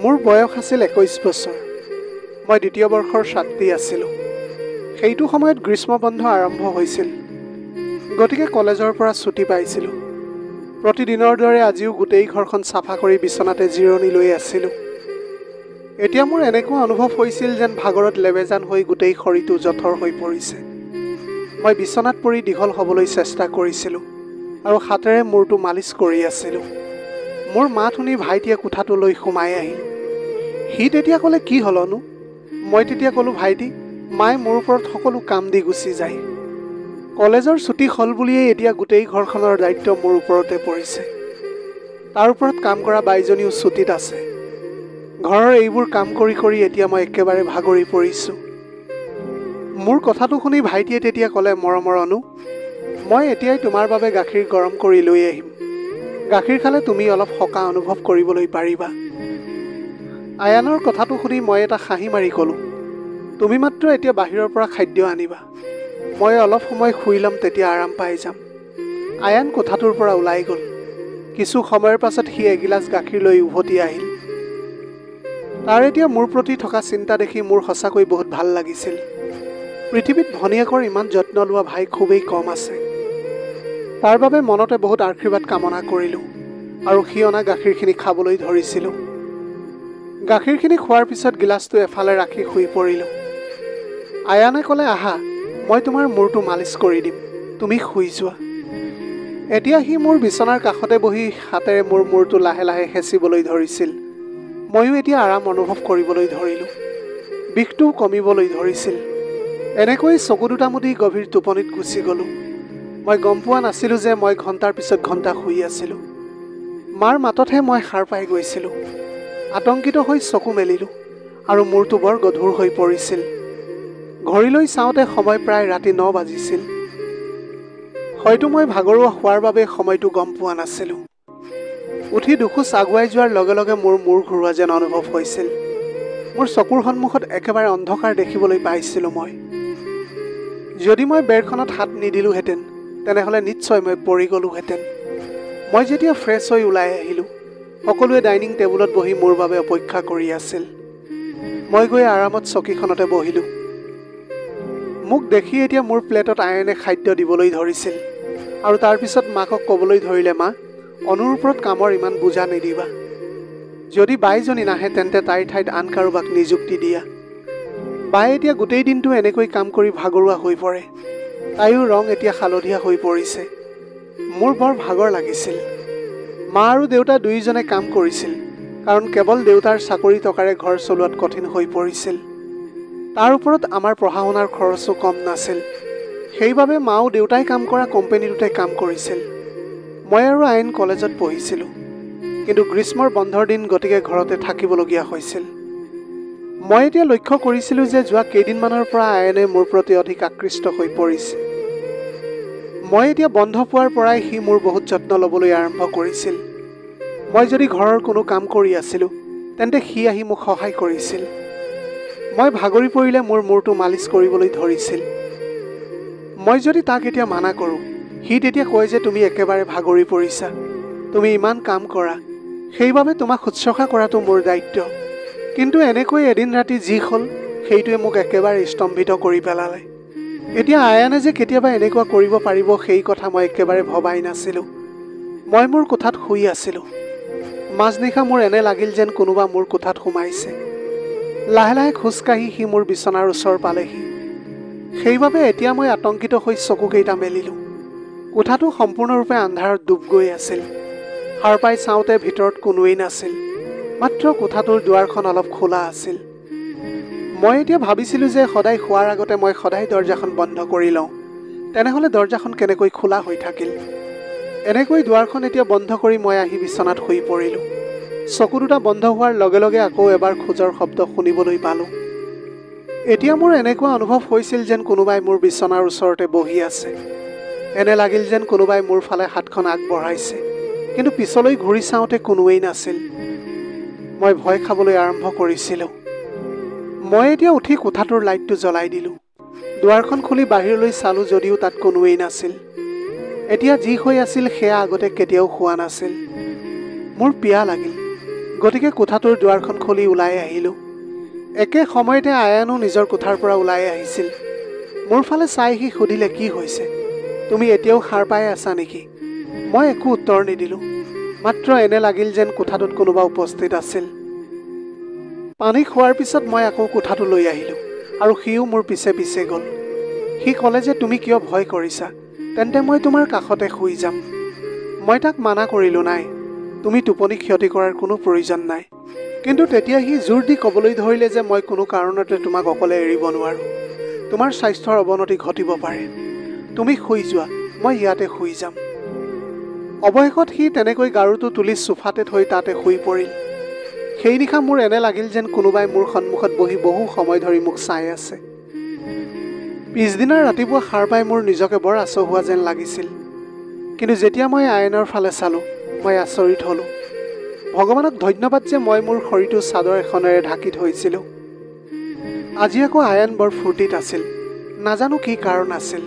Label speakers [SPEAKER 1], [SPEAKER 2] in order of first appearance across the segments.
[SPEAKER 1] মোৰ বয়স আছিল 21 বছৰ। মই দ্বিতীয় বৰ্ষৰ ছাত্ৰী আছিলোঁ। সেইটো সময়ত গ্ৰীষ্ম বন্ধ আৰম্ভ হৈছিল, গতিকে কলেজৰ পৰা ছুটি পাইছিলোঁ। প্ৰতিদিনৰ দৰে আজিও গোটেই ঘৰখন চাফা কৰি বিচনাতে জিৰণি লৈ আছিলোঁ। এতিয়া মোৰ এনেকুৱা অনুভৱ হৈছিল যেন ভাগৰত লেবেজান হৈ গোটেই শৰীৰটো জঠৰ হৈ পৰিছে। মই বিচনাত পৰি দীঘল হ'বলৈ চেষ্টা কৰিছিলোঁ আৰু হাতেৰে মূৰটো মালিচ কৰি আছিলোঁ। মোৰ মাত শুনি ভাইটিয়ে কোঠাটোলৈ সোমাই আহিল। সি তেতিয়া ক'লে, কি হ'লনো? মই তেতিয়া ক'লোঁ, ভাইটি, মায়ে মোৰ ওপৰত সকলো কাম দি গুচি যায়। কলেজৰ ছুটি হ'ল বুলিয়েই এতিয়া গোটেই ঘৰখনৰ দায়িত্ব মোৰ ওপৰতে পৰিছে। তাৰ ওপৰত কাম কৰা বাইজনীও ছুটিত আছে। ঘৰৰ এইবোৰ কাম কৰি কৰি এতিয়া মই একেবাৰে ভাগৰি পৰিছোঁ। মোৰ কথাটো শুনি ভাইটিয়ে তেতিয়া ক'লে, মৰমৰ অনু, মই এতিয়াই তোমাৰ বাবে গাখীৰ গৰম কৰি লৈ আহিম। গাখীৰ খালে তুমি অলপ সকাহ অনুভৱ কৰিবলৈ পাৰিবা। আয়ানৰ কথাটো শুনি মই এটা হাঁহি মাৰি ক'লোঁ, তুমি মাত্ৰ এতিয়া বাহিৰৰ পৰা খাদ্য আনিবা। মই অলপ সময় শুই ল'ম, তেতিয়া আৰাম পাই যাম। আয়ান কোঠাটোৰ পৰা ওলাই গ'ল। কিছু সময়ৰ পাছত সি এগিলাচ গাখীৰ লৈ উভতি আহিল। তাৰ এতিয়া মোৰ প্ৰতি থকা চিন্তা দেখি মোৰ সঁচাকৈ বহুত ভাল লাগিছিল। পৃথিৱীত ভনীয়েকৰ ইমান যত্ন লোৱা ভাই খুবেই কম আছে। তাৰ বাবে মনতে বহুত আশীৰ্বাদ কামনা কৰিলোঁ আৰু সি অনা গাখীৰখিনি খাবলৈ ধৰিছিলোঁ। গাখীৰখিনি খোৱাৰ পিছত গিলাচটো এফালে ৰাখি শুই পৰিলোঁ। আয়ানে ক'লে, আহা, মই তোমাৰ মূৰটো মালিচ কৰি দিম, তুমি শুই যোৱা। এতিয়া সি মোৰ বিচনাৰ কাষতে বহি হাতেৰে মোৰ মূৰটো লাহে লাহে হেঁচিবলৈ ধৰিছিল। ময়ো এতিয়া আৰাম অনুভৱ কৰিবলৈ ধৰিলোঁ। বিষটোও কমিবলৈ ধৰিছিল। এনেকৈ চকু দুটা মুদি গভীৰ টোপনিত গুচি গ'লোঁ। মই গম পোৱা নাছিলোঁ যে মই ঘণ্টাৰ পিছত ঘণ্টা শুই আছিলোঁ। মাৰ মাততহে মই সাৰ পাই গৈছিলোঁ। আতংকিত হৈ চকু মেলিলোঁ আৰু মূৰটো বৰ গধুৰ হৈ পৰিছিল। ঘড়ীলৈ চাওঁতে সময় প্ৰায় ৰাতি 9 বাজিছিল। হয়তো মই ভাগৰুৱা হোৱাৰ বাবে সময়টো গম পোৱা নাছিলোঁ। উঠি দুখোজ আগুৱাই যোৱাৰ লগে লগে মোৰ মূৰ ঘূৰোৱা যেন অনুভৱ হৈছিল। মোৰ চকুৰ সন্মুখত একেবাৰে অন্ধকাৰ দেখিবলৈ পাইছিলোঁ মই। যদি মই বেৰখনত হাত নিদিলোহেঁতেন, তেনেহ'লে নিশ্চয় মই পৰি গ'লোহেঁতেন। মই যেতিয়া ফ্ৰেছ হৈ ওলাই আহিলোঁ, সকলোৱে ডাইনিং টেবুলত বহি মোৰ বাবে অপেক্ষা কৰি আছিল। মই গৈ আৰামত চকীখনতে বহিলোঁ। মোক দেখি এতিয়া মোৰ প্লেটত আয়ানে খাদ্য দিবলৈ ধৰিছিল আৰু তাৰপিছত মাকক ক'বলৈ ধৰিলে, মা, অনুৰ ওপৰত কামৰ ইমান বোজা নিদিবা। যদি বাইজনী নাহে তেন্তে তাইৰ ঠাইত আন কাৰোবাক নিযুক্তি দিয়া। বায়ে এতিয়া গোটেই দিনটো এনেকৈ কাম কৰি ভাগৰুৱা হৈ পৰে। তাইৰো ৰং এতিয়া হালধীয়া হৈ পৰিছে। মোৰ বৰ ভাগৰ লাগিছিল। মা আৰু দেউতা দুয়োজনে কাম কৰিছিল, কাৰণ কেৱল দেউতাৰ চাকৰি টকাৰে ঘৰ চলোৱাত কঠিন হৈ পৰিছিল। তাৰ ওপৰত আমাৰ পঢ়া শুনাৰ খৰচো কম নাছিল। সেইবাবে মাও দেউতাই কাম কৰা কোম্পানীটোতে কাম কৰিছিল। মই আৰু আইন কলেজত পঢ়িছিলোঁ, কিন্তু গ্ৰীষ্মৰ বন্ধৰ দিন, গতিকে ঘৰতে থাকিবলগীয়া হৈছিল। মই এতিয়া লক্ষ্য কৰিছিলোঁ যে যোৱা কেইদিনমানৰ পৰা আয়নে মোৰ প্ৰতি অধিক আকৃষ্ট হৈ পৰিছে। মই এতিয়া বন্ধ পোৱাৰ পৰাই সি মোৰ বহুত যত্ন ল'বলৈ আৰম্ভ কৰিছিল। মই যদি ঘৰৰ কোনো কাম কৰি আছিলোঁ, তেন্তে সি আহি মোক সহায় কৰিছিল। মই ভাগৰি পৰিলে মোৰ মূৰটো মালিচ কৰিবলৈ ধৰিছিল। মই যদি তাক এতিয়া মানা কৰোঁ, সি তেতিয়া কয় যে তুমি একেবাৰে ভাগৰি পৰিছা, তুমি ইমান কাম কৰা, সেইবাবে তোমাক শুশ্ৰূষা কৰাটো মোৰ দায়িত্ব। কিন্তু এনেকৈ এদিন ৰাতি যি হ'ল, সেইটোৱে মোক একেবাৰে স্তম্ভিত কৰি পেলালে। এতিয়া আয়ানে যে কেতিয়াবা এনেকুৱা কৰিব পাৰিব, সেই কথা মই একেবাৰে ভবাই নাছিলোঁ। মই মোৰ কোঠাত শুই আছিলোঁ। মাজনিশা মোৰ এনে লাগিল যেন কোনোবা মোৰ কোঠাত সোমাইছে। লাহে লাহে খোজকাঢ়ি সি মোৰ বিচনাৰ ওচৰ পালেহি। সেইবাবে এতিয়া মই আতংকিত হৈ চকুকেইটা মেলিলোঁ। কোঠাটো সম্পূৰ্ণৰূপে আন্ধাৰত ডুব গৈ আছিল। সাৰ পাই চাওঁতে ভিতৰত কোনোৱেই নাছিল, মাত্ৰ কোঠাটোৰ দুৱাৰখন অলপ খোলা আছিল। মই এতিয়া ভাবিছিলোঁ যে সদায় শোৱাৰ আগতে মই সদায় দৰজাখন বন্ধ কৰি লওঁ, তেনেহ'লে দৰজাখন কেনেকৈ খোলা হৈ থাকিল। এনেকৈ দুৱাৰখন এতিয়া বন্ধ কৰি মই আহি বিচনাত শুই পৰিলোঁ। চকু দুটা বন্ধ হোৱাৰ লগে লগে আকৌ এবাৰ খোজৰ শব্দ শুনিবলৈ পালোঁ। এতিয়া মোৰ এনেকুৱা অনুভৱ হৈছিল যেন কোনোবাই মোৰ বিচনাৰ ওচৰতে বহি আছে। এনে লাগিল যেন কোনোবাই মোৰ ফালে হাতখন আগবঢ়াইছে, কিন্তু পিছলৈ ঘূৰি চাওঁতে কোনোৱেই নাছিল। মই ভয় খাবলৈ আৰম্ভ কৰিছিলোঁ। মই এতিয়া উঠি কোঠাটোৰ লাইটটো জ্বলাই দিলোঁ। দুৱাৰখন খুলি বাহিৰলৈ চালোঁ, যদিও তাত কোনোৱেই নাছিল। এতিয়া যি হৈ আছিল সেয়া আগতে কেতিয়াও হোৱা নাছিল। মোৰ পিয়াহ লাগিল। গতিকে কোঠাটোৰ দুৱাৰখন খুলি ওলাই আহিলোঁ। একে সময়তে আয়ানো নিজৰ কোঠাৰ পৰা ওলাই আহিছিল। মোৰ ফালে চাই সি সুধিলে, কি হৈছে? তুমি এতিয়াও সাৰ পাই আছা নেকি? মই একো উত্তৰ নিদিলোঁ। মাত্ৰ এনে লাগিল যেন কোঠাটোত কোনোবা উপস্থিত আছিল। পানী খোৱাৰ পিছত মই আকৌ কোঠাটো লৈ আহিলোঁ আৰু সিও মোৰ পিছে পিছে গ'ল। সি ক'লে যে তুমি কিয় ভয় কৰিছা? তেন্তে মই তোমাৰ কাষতে শুই যাম। মই তাক মানা কৰিলোঁ, নাই, তুমি টোপনি ক্ষতি কৰাৰ কোনো প্ৰয়োজন নাই। কিন্তু তেতিয়া সি জোৰ দি ক'বলৈ ধৰিলে যে মই কোনো কাৰণতে তোমাক অকলে এৰিব নোৱাৰোঁ। তোমাৰ স্বাস্থ্যৰ অৱনতি ঘটিব পাৰে। তুমি শুই যোৱা, মই ইয়াতে শুই যাম। অৱশেষত সি তেনেকৈ গাৰুটো তুলি চোফাতে থৈ তাতে শুই পৰিল। সেই নিশা মোৰ এনে লাগিল যেন কোনোবাই মোৰ সন্মুখত বহি বহু সময় ধৰি মোক চাই আছে। পিছদিনা ৰাতিপুৱা সাৰ পাই মোৰ নিজকে বৰ আচহুৱা যেন লাগিছিল। কিন্তু যেতিয়া মই আয়নৰ ফালে চালোঁ, মই আচৰিত হ'লোঁ। ভগৱানক ধন্যবাদ যে মই মোৰ শৰীৰটো চাদৰ এখনেৰে ঢাকি থৈছিলোঁ। আজি আকৌ আয়ন বৰ ফূৰ্তিত আছিল। নাজানো কি কাৰণ আছিল।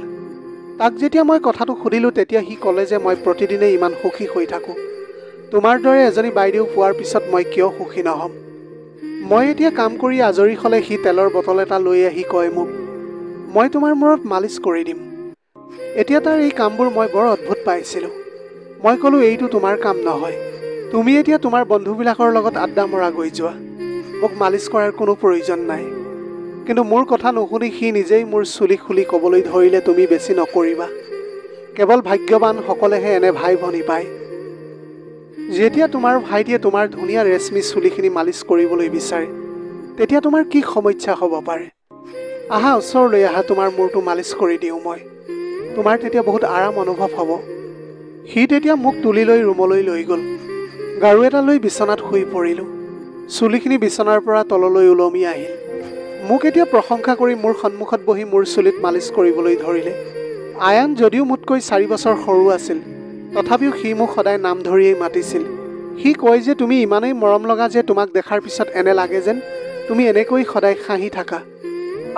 [SPEAKER 1] তাক যেতিয়া মই কথাটো সুধিলোঁ, তেতিয়া সি ক'লে যে মই প্ৰতিদিনে ইমান সুখী হৈ থাকোঁ। তোমাৰ দৰে এজনী বাইদেউ পোৱাৰ পিছত মই কিয় সুখী নহ'ম? মই এতিয়া কাম কৰি আজৰি হ'লে সি তেলৰ বটল এটা লৈ আহি কয় মোক, মই তোমাৰ মূৰত মালিচ কৰি দিম। এতিয়া তাৰ এই কামবোৰ মই বৰ অদ্ভুত পাইছিলোঁ। মই ক'লোঁ, এইটো তোমাৰ কাম নহয়। তুমি এতিয়া তোমাৰ বন্ধুবিলাকৰ লগত আড্ডা মৰা গৈ যোৱা। মোক মালিচ কৰাৰ কোনো প্ৰয়োজন নাই। কিন্তু মোৰ কথা নুশুনি সি নিজেই মোৰ চুলি খুলি ক'বলৈ ধৰিলে, তুমি বেছি নকৰিবা। কেৱল ভাগ্যৱানসকলেহে এনে ভাই ভনী পায়। যেতিয়া তোমাৰ ভাইটিয়ে তোমাৰ ধুনীয়া ৰেচমি চুলিখিনি মালিচ কৰিবলৈ বিচাৰে, তেতিয়া তোমাৰ কি সমস্যা হ'ব পাৰে? আহা, ওচৰলৈ আহা, তোমাৰ মূৰটো মালিচ কৰি দিওঁ মই। তোমাৰ তেতিয়া বহুত আৰাম অনুভৱ হ'ব। সি তেতিয়া মোক তুলি লৈ ৰুমলৈ লৈ গ'ল। গাৰু এটা লৈ বিচনাত শুই পৰিলোঁ। চুলিখিনি বিচনাৰ পৰা তললৈ ওলমি আহিল। মোক এতিয়া প্ৰশংসা কৰি মোৰ সন্মুখত বহি মোৰ চুলিত মালিচ কৰিবলৈ ধৰিলে। আয়ান যদিও মোতকৈ 4 বছৰ সৰু আছিল, তথাপিও সি মোক সদায় নাম ধৰিয়েই মাতিছিল। সি কয় যে তুমি ইমানেই মৰম লগা যে তোমাক দেখাৰ পিছত এনে লাগে যেন তুমি এনেকৈ সদায় হাঁহি থাকা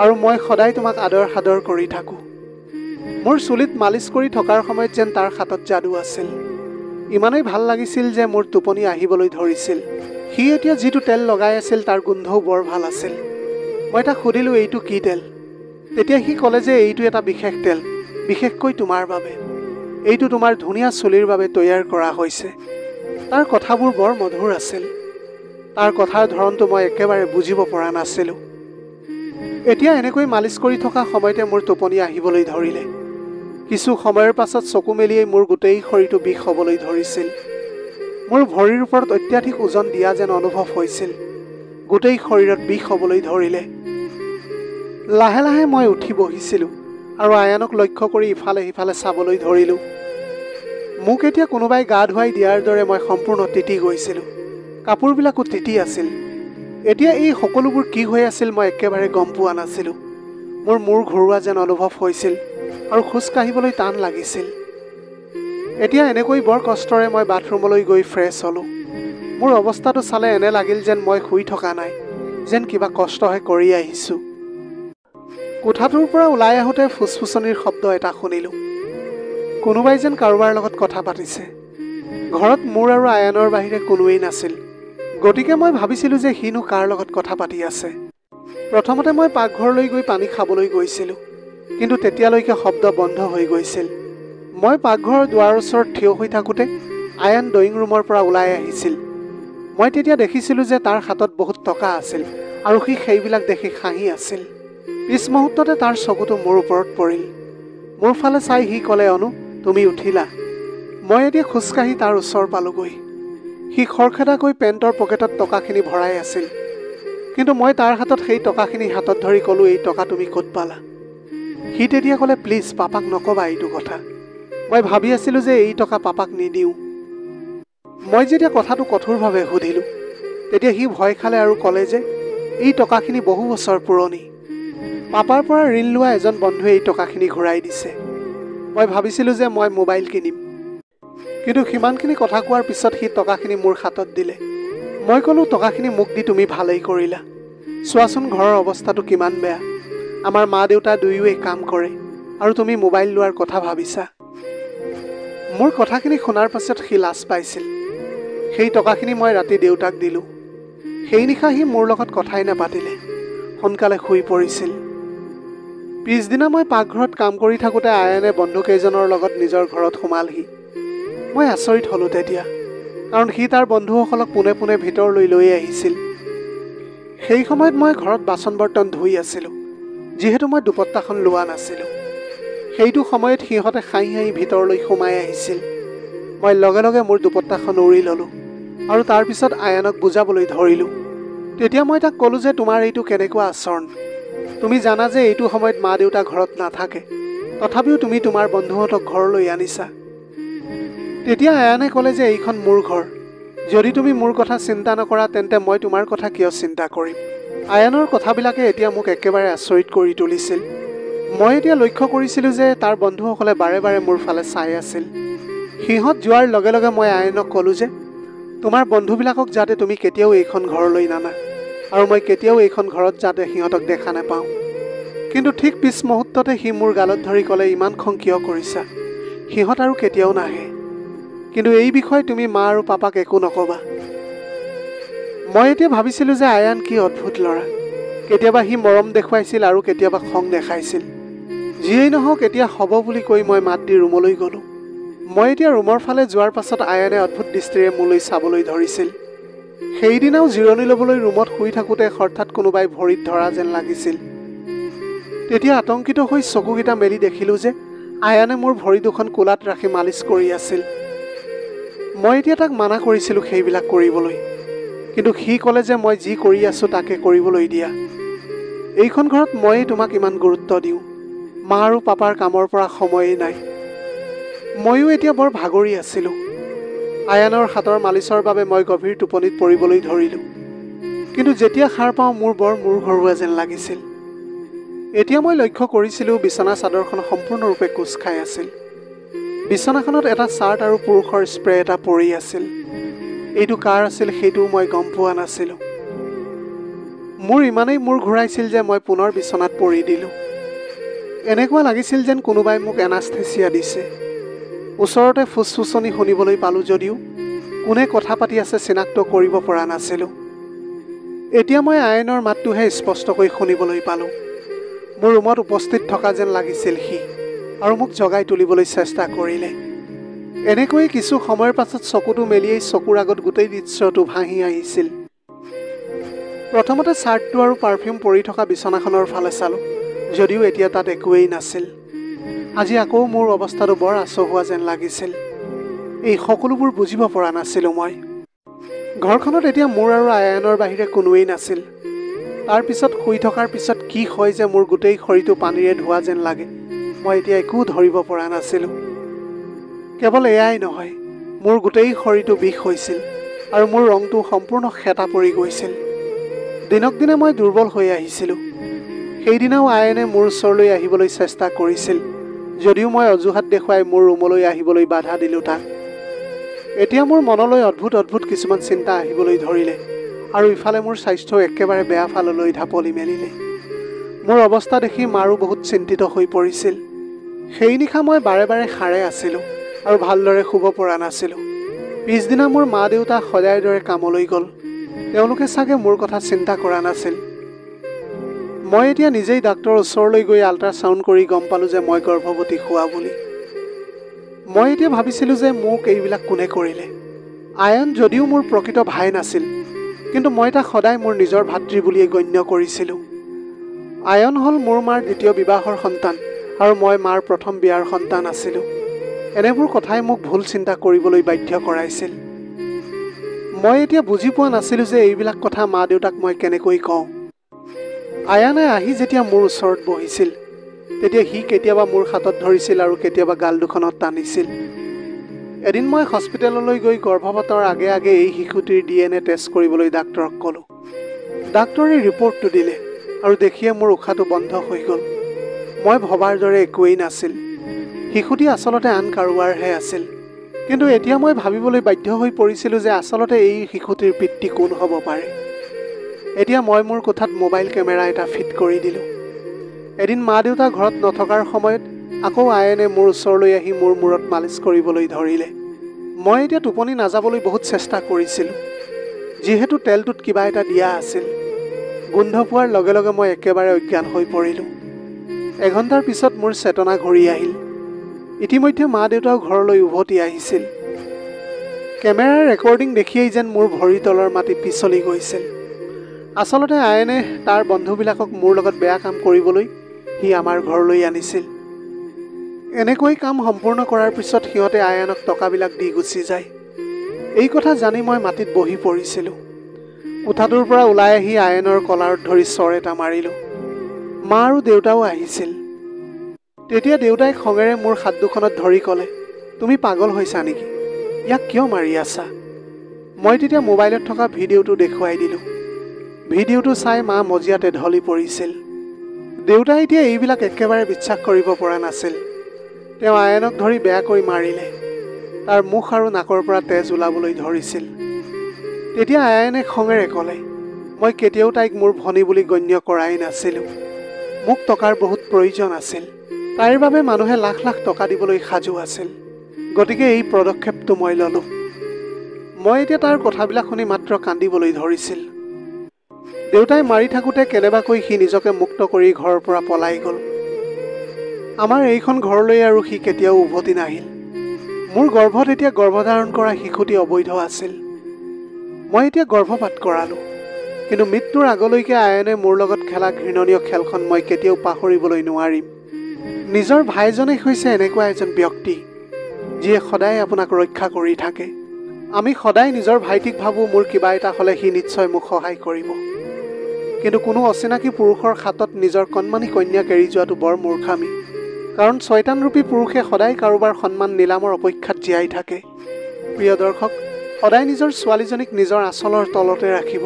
[SPEAKER 1] আৰু মই সদায় তোমাক আদৰ সাদৰ কৰি থাকোঁ। মোৰ চুলিত মালিচ কৰি থকাৰ সময়ত যেন তাৰ হাতত যাদু আছিল। ইমানেই ভাল লাগিছিল যে মোৰ টোপনি আহিবলৈ ধৰিছিল। সি এতিয়া যিটো তেল লগাই আছিল তাৰ গোন্ধও বৰ ভাল আছিল। মই তাক সুধিলোঁ, এইটো কি তেল? তেতিয়া সি ক'লে যে এইটো এটা বিশেষ তেল, বিশেষকৈ তোমাৰ বাবে। এইটো তোমাৰ ধুনীয়া চুলিৰ বাবে তৈয়াৰ কৰা হৈছে। তাৰ কথাবোৰ বৰ মধুৰ আছিল। তাৰ কথাৰ ধৰণটো মই একেবাৰে বুজিব পৰা নাছিলোঁ। এতিয়া এনেকৈ মালিচ কৰি থকা সময়তে মোৰ টোপনি আহিবলৈ ধৰিলে। কিছু সময়ৰ পাছত চকু মেলিয়েই মোৰ গোটেই শৰীৰটো বিষ হ'বলৈ ধৰিছিল। মোৰ ভৰিৰ ওপৰত অত্যাধিক ওজন দিয়া যেন অনুভৱ হৈছিল। গোটেই শৰীৰত বিষ হ'বলৈ ধৰিলে। লাহে লাহে মই উঠি বহিছিলোঁ আৰু আয়ানক লক্ষ্য কৰি ইফালে সিফালে চাবলৈ ধৰিলোঁ। মোক এতিয়া কোনোবাই গা ধুৱাই দিয়াৰ দৰে মই সম্পূৰ্ণ তিতি গৈছিলোঁ। কাপোৰবিলাকো তিতি আছিল। এতিয়া এই সকলোবোৰ কি হৈ আছিল মই একেবাৰে গম পোৱা নাছিলোঁ। মোৰ মূৰ ঘূৰোৱা যেন অনুভৱ হৈছিল আৰু খোজ কাঢ়িবলৈ টান লাগিছিল। এতিয়া এনেকৈ বৰ কষ্টৰে মই বাথৰুমলৈ গৈ ফ্ৰেছ হ'লোঁ। মোৰ অৱস্থাটো চালে এনে লাগিল যেন মই শুই থকা নাই, যেন কিবা কষ্টহে কৰি আহিছোঁ। কোঠাটোৰ পৰা ওলাই আহোঁতে ফুচফুচনিৰ শব্দ এটা শুনিলোঁ। কোনোবাই যেন কাৰোবাৰ লগত কথা পাতিছে। ঘৰত মোৰ আৰু আয়ানৰ বাহিৰে কোনোৱেই নাছিল। গতিকে মই ভাবিছিলোঁ যে সিনো কাৰ লগত কথা পাতি আছে। প্ৰথমতে মই পাকঘৰলৈ গৈ পানী খাবলৈ গৈছিলোঁ, কিন্তু তেতিয়ালৈকে শব্দ বন্ধ হৈ গৈছিল। মই পাকঘৰৰ দুৱাৰৰ ওচৰত থিয় হৈ থাকোঁতে আয়ান ড্ৰয়িং ৰুমৰ পৰা ওলাই আহিছিল। মই তেতিয়া দেখিছিলোঁ যে তাৰ হাতত বহুত টকা আছিল আৰু সি সেইবিলাক দেখি হাঁহি আছিল। পিছ মুহূৰ্ততে তাৰ চকুটো মোৰ ওপৰত পৰিল। মোৰ ফালে চাই সি ক'লে, অনু, তুমি উঠিলা? মই এতিয়া খোজকাঢ়ি তাৰ ওচৰ পালোগৈ। সি খৰখেদাকৈ পেণ্টৰ পকেটত টকাখিনি ভৰাই আছিল। কিন্তু মই তাৰ হাতত সেই টকাখিনি হাতত ধৰি ক'লোঁ, এই টকা তুমি ক'ত পালা? সি তেতিয়া ক'লে, প্লিজ পাপাক নক'বা এইটো কথা। মই ভাবি আছিলোঁ যে এই টকা পাপাক নিদিওঁ। মই যেতিয়া কথাটো কঠোৰভাৱে সুধিলোঁ, তেতিয়া সি ভয় খালে আৰু ক'লে যে এই টকাখিনি বহু বছৰ পুৰণি। পাপাৰ পৰা ঋণ লোৱা এজন বন্ধুৱে এই টকাখিনি ঘূৰাই দিছে। মই ভাবিছিলোঁ যে মই মোবাইল কিনিম। কিন্তু সিমানখিনি কথা কোৱাৰ পিছত সি টকাখিনি মোৰ হাতত দিলে। মই ক'লোঁ, টকাখিনি মোক দি তুমি ভালেই কৰিলা। চোৱাচোন ঘৰৰ অৱস্থাটো কিমান বেয়া। আমাৰ মা দেউতা দুয়োৱে কাম কৰে আৰু তুমি মোবাইল লোৱাৰ কথা ভাবিছা। মোৰ কথাখিনি শুনাৰ পাছত সি লাজ পাইছিল। সেই টকাখিনি মই ৰাতি দেউতাক দিলোঁ। সেই নিশা সি মোৰ লগত কথাই নাপাতিলে, সোনকালে শুই পৰিছিল। পিছদিনা মই পাকঘৰত কাম কৰি থাকোঁতে আয়ানে বন্ধুকেইজনৰ লগত নিজৰ ঘৰত সোমালহি। মই আচৰিত হ'লোঁ তেতিয়া, কাৰণ সি তাৰ বন্ধুসকলক পোনে পোনে ভিতৰলৈ লৈ আহিছিল। সেই সময়ত মই ঘৰত বাচন বৰ্তন ধুই আছিলোঁ, যিহেতু মই দুপট্টাখন লোৱা নাছিলোঁ। সেইটো সময়ত সিহঁতে হাঁহি হাঁহি ভিতৰলৈ সোমাই আহিছিল। মই লগে লগে মোৰ দুপট্টাখন উৰি ল'লোঁ আৰু তাৰপিছত আয়ানক বুজাবলৈ ধৰিলোঁ। তেতিয়া মই তাক ক'লোঁ যে তোমাৰ এইটো কেনেকুৱা আচৰণ? তুমি জানা যে এইটো সময়ত মা দেউতা ঘৰত নাথাকে, তথাপিও তুমি তোমাৰ বন্ধুহঁতক ঘৰলৈ আনিছা। তেতিয়া আয়ানে ক'লে যে এইখন মোৰ ঘৰ, যদি তুমি মোৰ কথা চিন্তা নকৰা তেন্তে মই তোমাৰ কথা কিয় চিন্তা কৰিম? আয়ানৰ কথাবিলাকে এতিয়া মোক একেবাৰে আচৰিত কৰি তুলিছিল। মই এতিয়া লক্ষ্য কৰিছিলোঁ যে তাৰ বন্ধুসকলে বাৰে বাৰে মোৰ ফালে চাই আছিল। সিহঁত যোৱাৰ লগে লগে মই আয়ানক ক'লোঁ যে তোমাৰ বন্ধুবিলাকক যাতে তুমি কেতিয়াও এইখন ঘৰলৈ নানা, আৰু মই কেতিয়াও এইখন ঘৰত যাতে সিহঁতক দেখা নাপাওঁ। কিন্তু ঠিক পিছ মুহূৰ্ততে সি মোৰ গালত ধৰি ক'লে, ইমান খং কিয় কৰিছা? সিহঁত আৰু কেতিয়াও নাহে, কিন্তু এই বিষয়ে তুমি মা আৰু পাপাক একো নক'বা। মই এতিয়া ভাবিছিলোঁ যে আয়ান কি অদ্ভুত ল'ৰা। কেতিয়াবা সি মৰম দেখুৱাইছিল আৰু কেতিয়াবা খং দেখাইছিল। যিয়েই নহওক, এতিয়া হ'ব বুলি কৈ মই মাত দি ৰুমলৈ গ'লোঁ। মই এতিয়া ৰুমৰ ফালে যোৱাৰ পাছত আয়ানে অদ্ভুত দৃষ্টিৰে মোলৈ চাবলৈ ধৰিছিল। সেইদিনাও জিৰণি ল'বলৈ ৰুমত শুই থাকোঁতে হঠাৎ কোনোবাই ভৰিত ধৰা যেন লাগিছিল। তেতিয়া আতংকিত হৈ চকুকেইটা মেলি দেখিলোঁ যে আয়ানে মোৰ ভৰি দুখন কোলাত ৰাখি মালিচ কৰি আছিল। মই এতিয়া তাক মানা কৰিছিলোঁ সেইবিলাক কৰিবলৈ, কিন্তু সি ক'লে যে মই যি কৰি আছোঁ তাকে কৰিবলৈ দিয়া। এইখন ঘৰত ময়েই তোমাক ইমান গুৰুত্ব দিওঁ, মা আৰু পাপাৰ কামৰ পৰা সময়েই নাই। ময়ো এতিয়া বৰ ভাগৰি আছিলোঁ। আয়ানৰ হাতৰ মালিচৰ বাবে মই গভীৰ টোপনিত পৰিবলৈ ধৰিলোঁ, কিন্তু যেতিয়া সাৰ পাওঁ মোৰ বৰ মূৰ ঘূৰোৱা যেন লাগিছিল। এতিয়া মই লক্ষ্য কৰিছিলোঁ বিচনা চাদৰখন সম্পূৰ্ণৰূপে কোচ খাই আছিল। বিচনাখনত এটা চাৰ্ট আৰু পুৰুষৰ স্প্ৰে এটা পৰি আছিল। এইটো কাৰ আছিল সেইটোও মই গম পোৱা নাছিলোঁ। মোৰ ইমানেই মূৰ ঘূৰাইছিল যে মই পুনৰ বিচনাত পৰি দিলোঁ। এনেকুৱা লাগিছিল যেন কোনোবাই মোক এনাস্থেচিয়া দিছে। ওচৰতে ফুচফুচনি শুনিবলৈ পালোঁ যদিও কোনে কথা পাতি আছে চিনাক্ত কৰিব পৰা নাছিলোঁ। এতিয়া মই আয়নৰ মাতটোহে স্পষ্টকৈ শুনিবলৈ পালোঁ। মোৰ ৰুমত উপস্থিত থকা যেন লাগিছিল সি, আৰু মোক জগাই তুলিবলৈ চেষ্টা কৰিলে। এনেকৈয়ে কিছু সময়ৰ পাছত চকুটো মেলিয়েই চকুৰ আগত গোটেই দৃশ্যটো ভাহি আহিছিল। প্ৰথমতে চাৰ্টটো আৰু পাৰফিউম পৰি থকা বিচনাখনৰ ফালে চালোঁ, যদিও এতিয়া তাত একোৱেই নাছিল। আজি আকৌ মোৰ অৱস্থাটো বৰ আচহুৱা যেন লাগিছিল। এই সকলোবোৰ বুজিব পৰা নাছিলোঁ মই। ঘৰখনত এতিয়া মোৰ আৰু আয়ানৰ বাহিৰে কোনোৱেই নাছিল। তাৰ পিছত শুই থকাৰ পিছত কি হয় যে মোৰ গোটেই শৰীৰটো পানীৰে ধোৱা যেন লাগে, মই এতিয়া একো ধৰিব পৰা নাছিলোঁ। কেৱল এয়াই নহয়, মোৰ গোটেই শৰীৰটো বিষ হৈছিল আৰু মোৰ ৰংটো সম্পূৰ্ণ সেতা পৰি গৈছিল। দিনক দিনে মই দুৰ্বল হৈ আহিছিলোঁ। সেইদিনাও আয়নে মোৰ ওচৰলৈ আহিবলৈ চেষ্টা কৰিছিল, যদিও মই অজুহাত দেখুৱাই মোৰ ৰুমলৈ আহিবলৈ বাধা দিলোঁ তাক। এতিয়া মোৰ মনলৈ অদ্ভুত অদ্ভুত কিছুমান চিন্তা আহিবলৈ ধৰিলে, আৰু ইফালে মোৰ স্বাস্থ্য একেবাৰে বেয়া ফাললৈ ঢাপলি মেলিলে। মোৰ অৱস্থা দেখি মাৰো বহুত চিন্তিত হৈ পৰিছিল। সেই নিশা মই বাৰে বাৰে সাৰে আছিলোঁ আৰু ভালদৰে শুব পৰা নাছিলোঁ। পিছদিনা মোৰ মা দেউতা সদায়ৰ দৰে কামলৈ গ'ল। তেওঁলোকে চাগে মোৰ কথা চিন্তা কৰা নাছিল। মই এতিয়া নিজেই ডাক্তৰৰ ওচৰলৈ গৈ আল্ট্ৰাছাউণ্ড কৰি গম পালোঁ যে মই গৰ্ভৱতী হোৱা বুলি। মই এতিয়া ভাবিছিলোঁ যে মোক এইবিলাক কোনে কৰিলে। আয়ন যদিও মোৰ প্ৰকৃত ভাই নাছিল, কিন্তু মই তাক সদায় মোৰ নিজৰ ভাতৃ বুলিয়েই গণ্য কৰিছিলোঁ। আয়ন হ'ল মোৰ মাৰ দ্বিতীয় বিবাহৰ সন্তান, আৰু মই মাৰ প্ৰথম বিয়াৰ সন্তান আছিলোঁ। এনেবোৰ কথাই মোক ভুল চিন্তা কৰিবলৈ বাধ্য কৰাইছিল। মই এতিয়া বুজি পোৱা নাছিলোঁ যে এইবিলাক কথা মা দেউতাক মই কেনেকৈ কওঁ। আয়ানে আহি যেতিয়া মোৰ ওচৰত বহিছিল, তেতিয়া সি কেতিয়াবা মোৰ হাতত ধৰিছিল আৰু কেতিয়াবা গাল দুখনত টানিছিল। এদিন মই হস্পিটেললৈ গৈ গৰ্ভপাতৰ আগে আগে এই শিশুটিৰ DNA টেষ্ট কৰিবলৈ ডাক্তৰক ক'লোঁ। ডাক্তৰে ৰিপৰ্টটো দিলে, আৰু দেখিয়ে মোৰ উশাহটো বন্ধ হৈ গ'ল। মই ভবাৰ দৰে একোৱেই নাছিল। শিশুটি আচলতে আন কাৰোবাৰহে আছিল। কিন্তু এতিয়া মই ভাবিবলৈ বাধ্য হৈ পৰিছিলোঁ যে আচলতে এই শিশুটিৰ পিতৃ কোন হ'ব পাৰে। এতিয়া মই মোৰ কোঠাত মোবাইল কেমেৰা এটা ফিট কৰি দিলোঁ। এদিন মা দেউতা ঘৰত নথকাৰ সময়ত আকৌ আয়নে মোৰ ওচৰলৈ আহি মোৰ মূৰত মালিচ কৰিবলৈ ধৰিলে। মই এতিয়া টোপনি নাযাবলৈ বহুত চেষ্টা কৰিছিলোঁ, যিহেতু তেলটোত কিবা এটা দিয়া আছিল। গোন্ধ পোৱাৰ লগে লগে মই একেবাৰে অজ্ঞান হৈ পৰিলোঁ। এঘণ্টাৰ পিছত মোৰ চেতনা ঘূৰি আহিল। ইতিমধ্যে মা দেউতাও ঘৰলৈ উভতি আহিছিল। কেমেৰাৰ ৰেকৰ্ডিং দেখিয়েই যেন মোৰ ভৰিৰ তলৰ মাটি পিছলি গৈছিল। আচলতে আয়নে তাৰ বন্ধুবিলাকক মোৰ লগত বেয়া কাম কৰিবলৈ সি আমাৰ ঘৰলৈ আনিছিল। এনেকৈ কাম সম্পূৰ্ণ কৰাৰ পিছত সিহঁতে আয়নক টকাবিলাক দি গুচি যায়। এই কথা জানি মই মাটিত বহি পৰিছিলোঁ। কোঠাটোৰ পৰা ওলাই আহি আয়নৰ কলাৰত ধৰি চৰ এটা মাৰিলোঁ। মা আৰু দেউতাও আহিছিল। তেতিয়া দেউতাই খঙেৰে মোৰ হাত দুখনত ধৰি ক'লে, তুমি পাগল হৈছা নেকি? ইয়াক কিয় মাৰি আছা? মই তেতিয়া মোবাইলত থকা ভিডিঅ'টো দেখুৱাই দিলোঁ। ভিডিঅ'টো চাই মা মজিয়াতে ঢলি পৰিছিল। দেউতাই এতিয়া এইবিলাক একেবাৰে বিশ্বাস কৰিব পৰা নাছিল। তেওঁ আয়নক ধৰি বেয়াকৈ মাৰিলে। তাৰ মুখ আৰু নাকৰ পৰা তেজ ওলাবলৈ ধৰিছিল। তেতিয়া আয়নে খঙেৰে ক'লে, মই কেতিয়াও তাইক মোৰ ভনী বুলি গণ্য কৰাই নাছিলোঁ। মোক টকাৰ বহুত প্ৰয়োজন আছিল। তাইৰ বাবে মানুহে লাখ লাখ টকা দিবলৈ সাজু আছিল। গতিকে এই পদক্ষেপটো মই ল'লোঁ। মই এতিয়া তাৰ কথাবিলাক শুনি মাত্ৰ কান্দিবলৈ ধৰিছিল। দেউতাই মাৰি থাকোঁতে কেনেবাকৈ সি নিজকে মুক্ত কৰি ঘৰৰ পৰা পলাই গ'ল। আমাৰ এইখন ঘৰলৈ আৰু সি কেতিয়াও উভতি নাহিল। মোৰ গৰ্ভত এতিয়া গৰ্ভধাৰণ কৰা শিশুটি অবৈধ আছিল। মই এতিয়া গৰ্ভপাত কৰালোঁ। কিন্তু মৃত্যুৰ আগলৈকে আয়নে মোৰ লগত খেলা ঘৃণনীয় খেলখন মই কেতিয়াও পাহৰিবলৈ নোৱাৰিম। নিজৰ ভাইজনে হৈছে এনেকুৱা এজন ব্যক্তি যিয়ে সদায় আপোনাক ৰক্ষা কৰি থাকে। আমি সদায় নিজৰ ভাইটিক ভাবোঁ মোৰ কিবা এটা হ'লে সি নিশ্চয় মোক সহায় কৰিব। কিন্তু কোনো অচিনাকি পুৰুষৰ হাতত নিজৰ কণমানি কন্যাক এৰি যোৱাটো বৰ মূৰ্খামি। কাৰণ শয়তানৰূপী পুৰুষে সদায় কাৰোবাৰ সন্মান নিলামৰ অপেক্ষাত জীয়াই থাকে। প্ৰিয় দৰ্শক, সদায় নিজৰ ছোৱালীজনীক নিজৰ আঁচলৰ তলতে ৰাখিব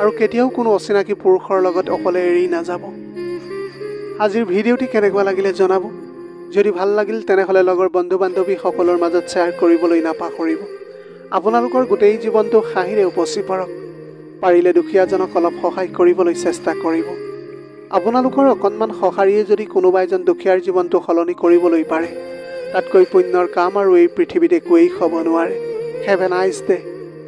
[SPEAKER 1] আৰু কেতিয়াও কোনো অচিনাকি পুৰুষৰ লগত অকলে এৰি নাযাব। আজিৰ ভিডিঅ'টি কেনেকুৱা লাগিলে জনাব। যদি ভাল লাগিল তেনেহ'লে লগৰ বন্ধু বান্ধৱীসকলৰ মাজত শ্বেয়াৰ কৰিবলৈ নাপাহৰিব। আপোনালোকৰ গোটেই জীৱনটো হাঁহিৰে উপচি পৰক। পাৰিলে দুখীয়াজনক অলপ সহায় কৰিবলৈ চেষ্টা কৰিব। আপোনালোকৰ অকণমান সঁহাৰিয়ে যদি কোনোবা এজন দুখীয়াৰ জীৱনটো সলনি কৰিবলৈ পাৰে, তাতকৈ পুণ্যৰ কাম আৰু এই পৃথিৱীত একোৱেই হ'ব নোৱাৰে। Have a nice day.